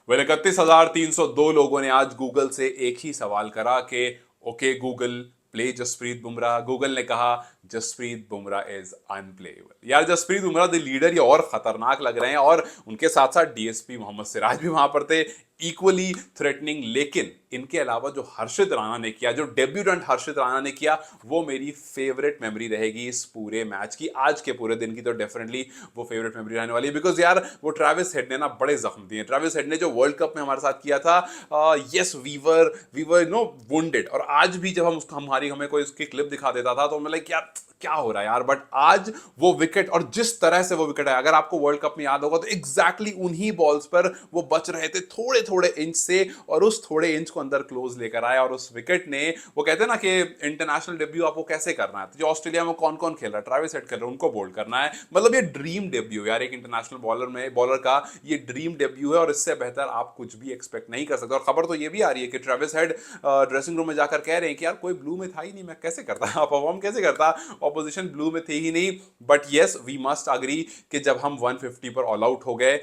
Well 31,302 लोगों ने आज गूगल से एक ही सवाल करा कि okay Google play Jasprit Bumrah. Google ने कहा जसप्रीत बुमराह इज अनप्लेएबल। यार जसप्रीत बुमराह द लीडर ये और खतरनाक लग रहे हैं, और उनके साथ साथ डीएसपी मोहम्मद सिराज भी वहां पर थे, इक्वली थ्रेटनिंग। लेकिन इनके अलावा जो हर्षित राणा ने किया, जो डेब्यूटेंट हर्षित राणा ने किया, वो मेरी फेवरेट मेमोरी रहेगी इस पूरे मैच की। आज के पूरे दिन की तो डेफिनेटली वो फेवरेट मेमोरी रहने वाली है, बिकॉज यार वो ट्रेविस हेड ने ना बड़े जख्म दिए। ट्रेविस हेड ने जो वर्ल्ड कप में हमारे साथ किया था, yes we were no wounded, और आज भी जब हम उसको हमारी हमें कोई उसकी क्लिप दिखा देता था तो मैं लाइक यार क्या हो रहा है यार। बट आज वो विकेट, और जिस तरह से वो विकेट है, अगर आपको वर्ल्ड कप में याद होगा तो एग्जैक्टली उन्हीं बॉल्स पर वो बच रहे थे थोड़े थोड़े इंच से, और उस थोड़े इंच को अंदर क्लोज लेकर आया, और उस विकेट ने, वो कहते हैं ना कि इंटरनेशनल डेब्यू आपको कैसे करना है, तो जो ऑस्ट्रेलिया में कौन कौन खेल रहा है, ट्रेविस हेड खेल रहा है, उनको बोल्ड करना है। मतलब ये ड्रीम डेब्यू यार, एक इंटरनेशनल बॉलर का ये ड्रीम डेब्यू है, और इससे बेहतर आप कुछ भी एक्सपेक्ट नहीं कर सकते। और खबर तो ये भी आ रही है कि ट्रेविस हेड ड्रेसिंग रूम में जाकर कह रहे हैं कि यार कोई ब्लू में था ही नहीं, मैं कैसे करता परफॉर्म कैसे करता, ऑपोजिशन ब्लू में थे ही नहीं। But yes we must agree कि जब हम 150 पर ऑल आउट हो गए,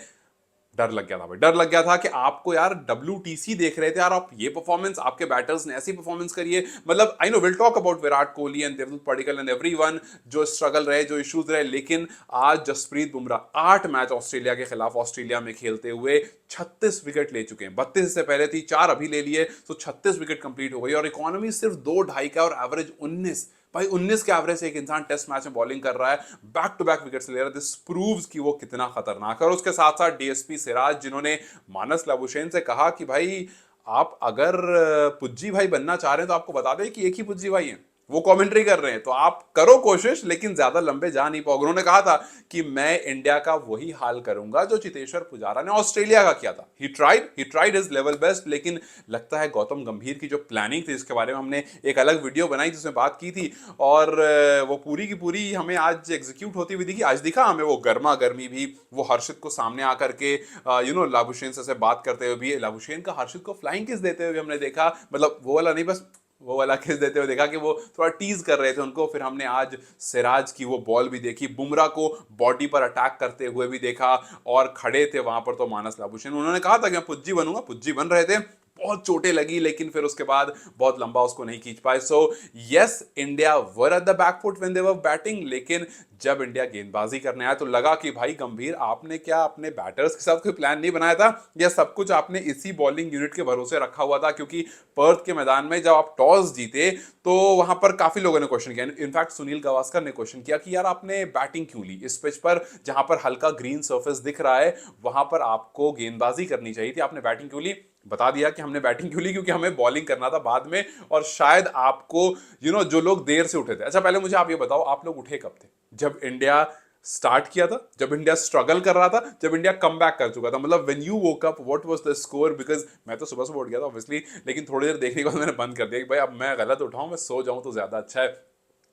डर लग गया था भाई, डर लग गया था कि आपको यार WTC देख रहे थे यार, आप ये परफॉर्मेंस, आपके बैटर्स ने ऐसी परफॉर्मेंस करी है। मतलब I know will talk about Virat Kohli and Devdutt Padikkal and everyone, जो स्ट्रगल रहे, जो इश्यूज रहे, लेकिन आज जसप्रीत बुमराह 8 मैच ऑस्ट्रेलिया के खिलाफ ऑस्ट्रेलिया में खेलते हुए 36 विकेट ले चुके हैं। 32 से पहले थी, 4 अभी ले लिए, तो 36 विकेट कंप्लीट हो गई, और इकोनॉमी सिर्फ 2.5 का, और एवरेज 19। भाई 19 के एवरेज से एक इंसान टेस्ट मैच में बॉलिंग कर रहा है, बैक टू बैक विकेट्स ले रहा है। दिस प्रूव्स कि वो कितना खतरनाक है। और उसके साथ साथ डीएसपी सिराज, जिन्होंने मानस लाबुशेन से कहा कि भाई आप अगर पुज्जी भाई बनना चाह रहे हैं तो आपको बता दें कि एक ही पुज्जी भाई हैं, वो कमेंट्री कर रहे हैं, तो आप करो कोशिश, लेकिन ज्यादा लंबे जा नहीं पाओगे। उन्होंने कहा था कि मैं इंडिया का वही हाल करूंगा जो चितेश्वर पुजारा ने ऑस्ट्रेलिया का किया था। He tried his level best, लेकिन लगता है गौतम गंभीर की जो प्लानिंग थी, इसके बारे में हमने एक अलग वीडियो बनाई जिसमें बात की थी, और वो पूरी की पूरी हमें आज एग्जीक्यूट होती हुई दिखी। आज दिखा हमें वो गर्मा गर्मी भी, वो हर्षित को सामने आकर के लाबुशेन से बात करते हुए भी, लाबुशेन का हर्षित को फ्लाइंग किस देते हुए हमने देखा। मतलब वो वाला नहीं, बस वो वाला किस देते हुए देखा कि वो थोड़ा टीज कर रहे थे उनको। फिर हमने आज सिराज की वो बॉल भी देखी, बुमराह को बॉडी पर अटैक करते हुए भी देखा, और खड़े थे वहां पर तो मानस लाबुशेन। उन्होंने कहा था कि मैं पुज्जी बनूंगा, पुज्जी बन रहे थे, बहुत चोटें लगी, लेकिन फिर उसके बाद बहुत लंबा उसको नहीं खींच पाए। So yes India were at the backfoot when they were batting, लेकिन जब इंडिया गेंदबाजी करने आया तो लगा कि भाई गंभीर, आपने क्या अपने बैटर्स के साथ कोई प्लान नहीं बनाया था, या सब कुछ आपने इसी बॉलिंग यूनिट के भरोसे रखा हुआ था? क्योंकि पर्थ के मैदान में जब आप टॉस जीते तो वहां पर काफी लोगों ने क्वेश्चन किया, इनफैक्ट सुनील गावस्कर ने क्वेश्चन किया कि यार आपने बैटिंग क्यों ली इस पिच पर, जहां पर हल्का ग्रीन सर्फेस दिख रहा है, वहां पर आपको गेंदबाजी करनी चाहिए थी, आपने बैटिंग क्यों ली? बता दिया कि हमने बैटिंग क्यों ली, क्योंकि हमें बॉलिंग करना था बाद में, और शायद आपको जो लोग देर से उठे थे। अच्छा पहले मुझे आप ये बताओ, आप लोग उठे कब थे? जब इंडिया स्टार्ट किया था, जब इंडिया स्ट्रगल कर रहा था, जब इंडिया कम बैक कर चुका था? मतलब when you woke up what was the score? Because मैं तो सुबह सुबह उठ गया था ऑब्वियसली, लेकिन थोड़ी देर देखने के बाद मैंने बंद कर दिया कि भाई अब मैं गलत उठाऊं, मैं सो जाऊं तो ज्यादा अच्छा है।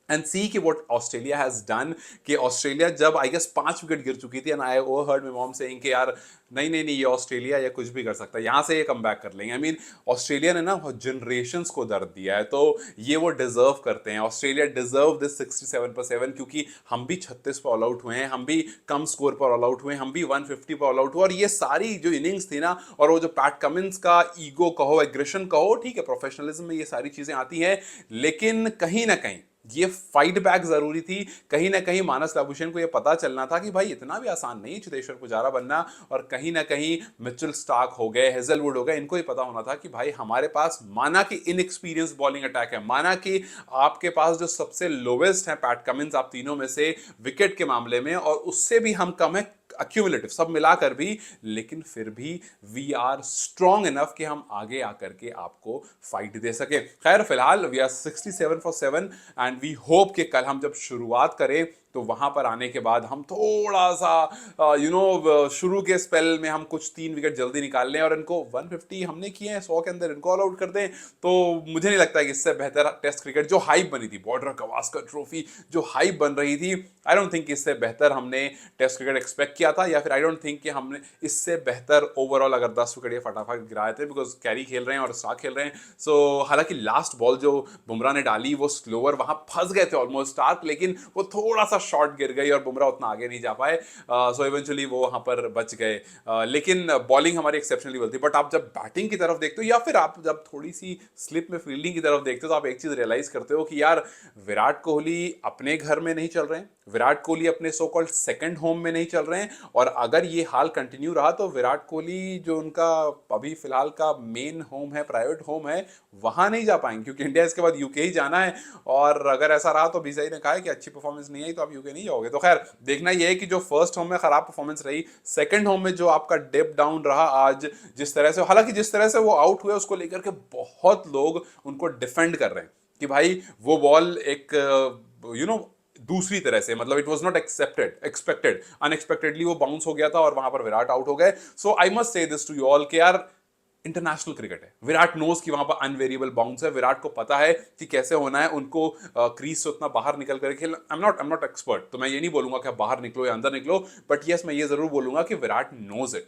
एंड सी कि व्हाट ऑस्ट्रेलिया हैज डन, कि ऑस्ट्रेलिया जब आई गेस 5 विकेट गिर चुकी थी, and I overheard my mom saying कि यार नहीं नहीं नहीं, ये ऑस्ट्रेलिया ये कुछ भी कर सकता है, यहाँ से ये कम बैक कर लेंगे। आई मीन ऑस्ट्रेलिया ने ना जनरेशंस को दर्द दिया है, तो ये वो डिजर्व करते हैं। ऑस्ट्रेलिया डिजर्व दिस 67/7, क्योंकि हम भी 36 पर ऑल आउट हुए हैं, हम भी कम स्कोर पर ऑल आउट हुए, हम भी 150 पर ऑल आउट हुए, और ये सारी जो इनिंग्स थी ना, और वो जो पैट कमिंस का ईगो कहो, एग्रेशन कहो, ठीक है प्रोफेशनलिज्म में ये सारी चीजें आती हैं, लेकिन कहीं ना कहीं ये फाइट बैक जरूरी थी। कहीं ना कहीं मानस लाबुशेन को ये पता चलना था कि भाई इतना भी आसान नहीं चितेश्वर पुजारा बनना, और कहीं ना कहीं मिचेल स्टार्क हो गए, हेजलवुड हो गए, इनको ही पता होना था कि भाई हमारे पास माना कि इनएक्सपीरियंस बॉलिंग अटैक है, माना कि आपके पास जो सबसे लोवेस्ट है पैट कमिंस आप तीनों में से विकेट के मामले में, और उससे भी हम कम है अक्यूमुलेटिव सब मिलाकर भी, लेकिन फिर भी वी आर स्ट्रॉन्ग इनफ कि हम आगे आकर के आपको फाइट दे सके। खैर फिलहाल we are 67/7, and we hope कि कल हम जब शुरुआत करें तो वहां पर आने के बाद हम थोड़ा सा शुरू के स्पेल में हम कुछ 3 विकेट जल्दी निकाल लें, और इनको 150 हमने किए हैं, 100 के अंदर इनको ऑल आउट कर दें, तो मुझे नहीं लगता कि इससे बेहतर टेस्ट क्रिकेट जो हाइप बनी थी, बॉर्डर गवास्कर ट्रॉफी जो हाइप बन रही थी, आई डोंट थिंक इससे बेहतर हमने टेस्ट क्रिकेट एक्सपेक्ट किया था, या फिर आई डोंट थिंक कि हमने इससे बेहतर ओवरऑल अगर 10 विकेट ये फटाफट गिराए थे, बिकॉज कैरी खेल रहे हैं और स्टार्क खेल रहे हैं। सो हालांकि लास्ट बॉल जो बुमराह ने डाली वो स्लोअर, वहां फंस गए थे ऑलमोस्ट स्टार्क, लेकिन वो थोड़ा सा शॉट गिर गई और बुमराह उतना आगे नहीं जा पाए, सो इवेंचुअली वो वहां पर बच गए। लेकिन बॉलिंग हमारी एक्सेप्शनली वेल थी। बट आप जब बैटिंग की तरफ देखते हो या फिर आप जब थोड़ी सी स्लिप में फील्डिंग की तरफ देखते हो तो आप एक चीज रियलाइज करते हो कि यार विराट कोहली अपने घर में नहीं चल रहे हैं, विराट कोहली अपने सो कॉल्ड सेकंड होम में नहीं चल रहे हैं, और अगर ये हाल कंटिन्यू रहा तो विराट कोहली जो उनका अभी फिलहाल का मेन होम है, प्राइवेट होम है, वहां नहीं जा पाएंगे क्योंकि इंडिया इसके बाद यूके ही जाना है। और अगर ऐसा रहा तो बीसीसीआई ने कहा है कि अच्छी परफॉर्मेंस नहीं आई तो आप यूके नहीं जाओगे। तो खैर देखना यह है कि जो फर्स्ट होम में खराब परफॉर्मेंस रही, सेकंड होम में जो आपका डिप डाउन रहा आज, जिस तरह से, हालांकि जिस तरह से वो आउट हुए उसको लेकर के बहुत लोग उनको डिफेंड कर रहे हैं कि भाई वो बॉल एक दूसरी तरह से, मतलब it was not expected, unexpectedly वो बाउंस हो गया था और वहां पर विराट आउट हो गए। So I must say this to you all कि यार इंटरनेशनल क्रिकेट है, विराट नोज कि वहां पर अनवेरिएबल बाउंस है, विराट को पता है कि कैसे होना है, उनको क्रीज से उतना बाहर निकल कर खेलना। आई एम नॉट एक्सपर्ट, तो मैं ये नहीं बोलूंगा कि आप बाहर निकलो या अंदर निकलो, बट यस मैं ये जरूर बोलूंगा कि विराट नोज इट,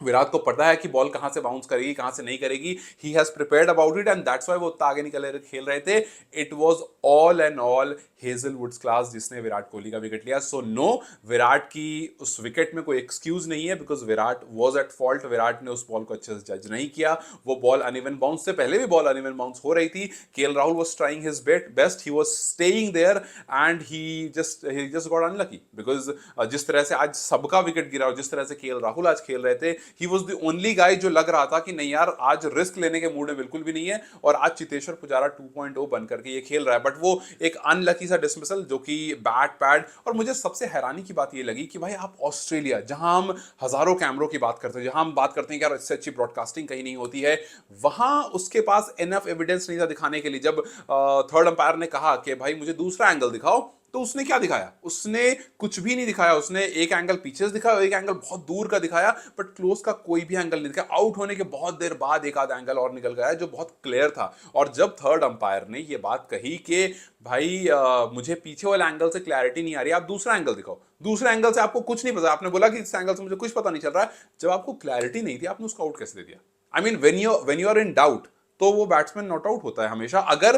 विराट को पता है कि बॉल कहां से बाउंस करेगी कहां से नहीं करेगी, he has prepared about it and that's why वो उतना आगे निकल खेल रहे थे। It was all and all Hazlewood's class जिसने विराट कोहली का विकेट लिया। सो नो, विराट की उस विकेट में कोई एक्सक्यूज नहीं है because Virat was at fault, Virat ने उस बॉल को अच्छे से जज नहीं किया। वो बॉल अनइवन बाउंस से पहले भी बॉल अनइवन बाउंस हो रही थी, KL Rahul was trying his best, he was staying there and he just got unlucky because जिस तरह से आज सबका विकेट गिरा और जिस तरह से केएल राहुल आज खेल रहे थे, he was the only guy जो लग रहा था कि नहीं यार आज रिस्क लेने के मूड में बिल्कुल भी नहीं है, और आज चेतेश्वर पुजारा 2.0 बन करके ये खेल रहा है। बट वो एक अनलकी सा डिसमिसल जो कि बैट पैड, और मुझे सबसे हैरानी की बात ये लगी कि भाई आप ऑस्ट्रेलिया, जहां हम हजारों कैमरों की बात करते हैं, जहां हम बात करते हैं कि यार इससे अच्छी ब्रॉडकास्टिंग कहीं नहीं होती है, वहां उसके पास इनफ एविडेंस नहीं था दिखाने के लिए। जब थर्ड अंपायर ने कहा कि भाई मुझे दूसरा एंगल दिखाओ, तो उसने क्या दिखाया? उसने कुछ भी नहीं दिखाया। उसने एक एंगल पीछे से दिखाया, एक एंगल बहुत दूर का दिखाया, बट क्लोज का कोई भी एंगल नहीं दिखाया। आउट होने के बहुत देर बाद एक आध एंगल और निकल गया जो बहुत क्लियर था। और जब थर्ड अंपायर ने ये बात कही कि भाई मुझे पीछे वाले एंगल से क्लैरिटी नहीं आ रही, आप दूसरा एंगल दिखाओ, दूसरे एंगल से आपको कुछ नहीं पता, आपने बोला कि इस एंगल से मुझे कुछ पता नहीं चल रहा है, जब आपको क्लैरिटी नहीं थी आपने उसको आउट कैसे दे दिया? I mean when you are in doubt तो वो बैट्समैन नॉट आउट होता है हमेशा, अगर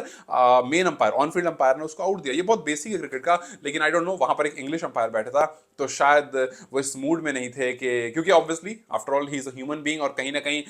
main umpire, on field umpire ने उसको आउट दिया। ये बहुत बेसिक है क्रिकेट का, लेकिन आई डोंट नो, वहां पर एक इंग्लिश अंपायर बैठा था तो शायद वो इस मूड में नहीं थे कि, क्योंकि obviously after all he is a human being, और कहीं ना कहीं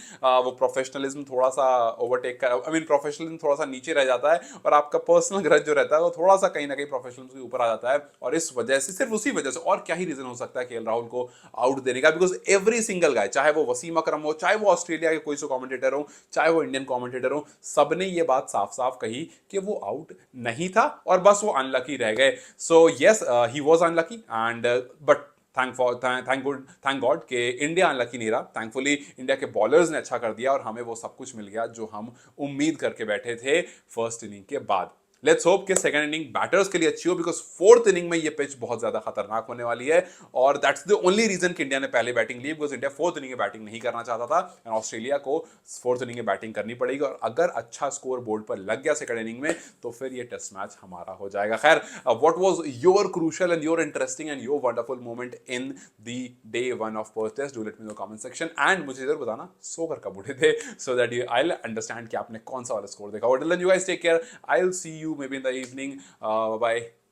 वो प्रोफेशनलिज्म थोड़ा सा ओवरटेक कर, आई मीन प्रोफेशनलिज्म थोड़ा सा नीचे रह जाता है, और आपका पर्सनल ग्रज जो रहता है वो थोड़ा सा कहीं ना कहीं प्रोफेशनलिज्म के ऊपर आ जाता है। और इस वजह से, सिर्फ उसी वजह से, और क्या ही रीजन हो सकता है केएल राहुल को आउट देने का? बिकॉज एवरी सिंगल गाय, चाहे वो वसीम अकरम हो, चाहे वो ऑस्ट्रेलिया के कोई सो कमेंटेटर हो, चाहे वो इंडियन कमेंटेटर हो, सबने ये बात साफ साफ कही कि वो आउट नहीं था और बस वो अनलकी रह गए। So yes, he was unlucky and but thank God कि इंडिया अनलकी नहीं रहा। थैंकफुली इंडिया के बॉलर्स ने अच्छा कर दिया और हमें वो सब कुछ मिल गया जो हम उम्मीद करके बैठे थे फर्स्ट इनिंग के बाद। लेट्स होप कि सेकंड इनिंग बैटर्स के लिए अच्छी हो, बिकॉज फोर्थ इनिंग में ये पिच बहुत ज्यादा खतरनाक होने वाली है, और दैट्स द ओनली रीजन कि इंडिया ने पहले बैटिंग ली, बिकॉज इंडिया फोर्थ इनिंग में बैटिंग नहीं करना चाहता था एंड ऑस्ट्रेलिया को फोर्थ इनिंग में बैटिंग करनी पड़ेगी, और अगर अच्छा स्कोर बोर्ड पर लग गया सेकंड इनिंग में तो फिर ये टेस्ट मैच हमारा हो जाएगा। खैर, what was your crucial and your interesting and your wonderful moment in the day one of Perth test? Do let me know comment section, and मुझे जरूर बताना सोकर कब उठे थे, so that I will understand कि आपने कौन सा वाला स्कोर देखा। Till then you guys take care, I will see you maybe in the evening, bye bye.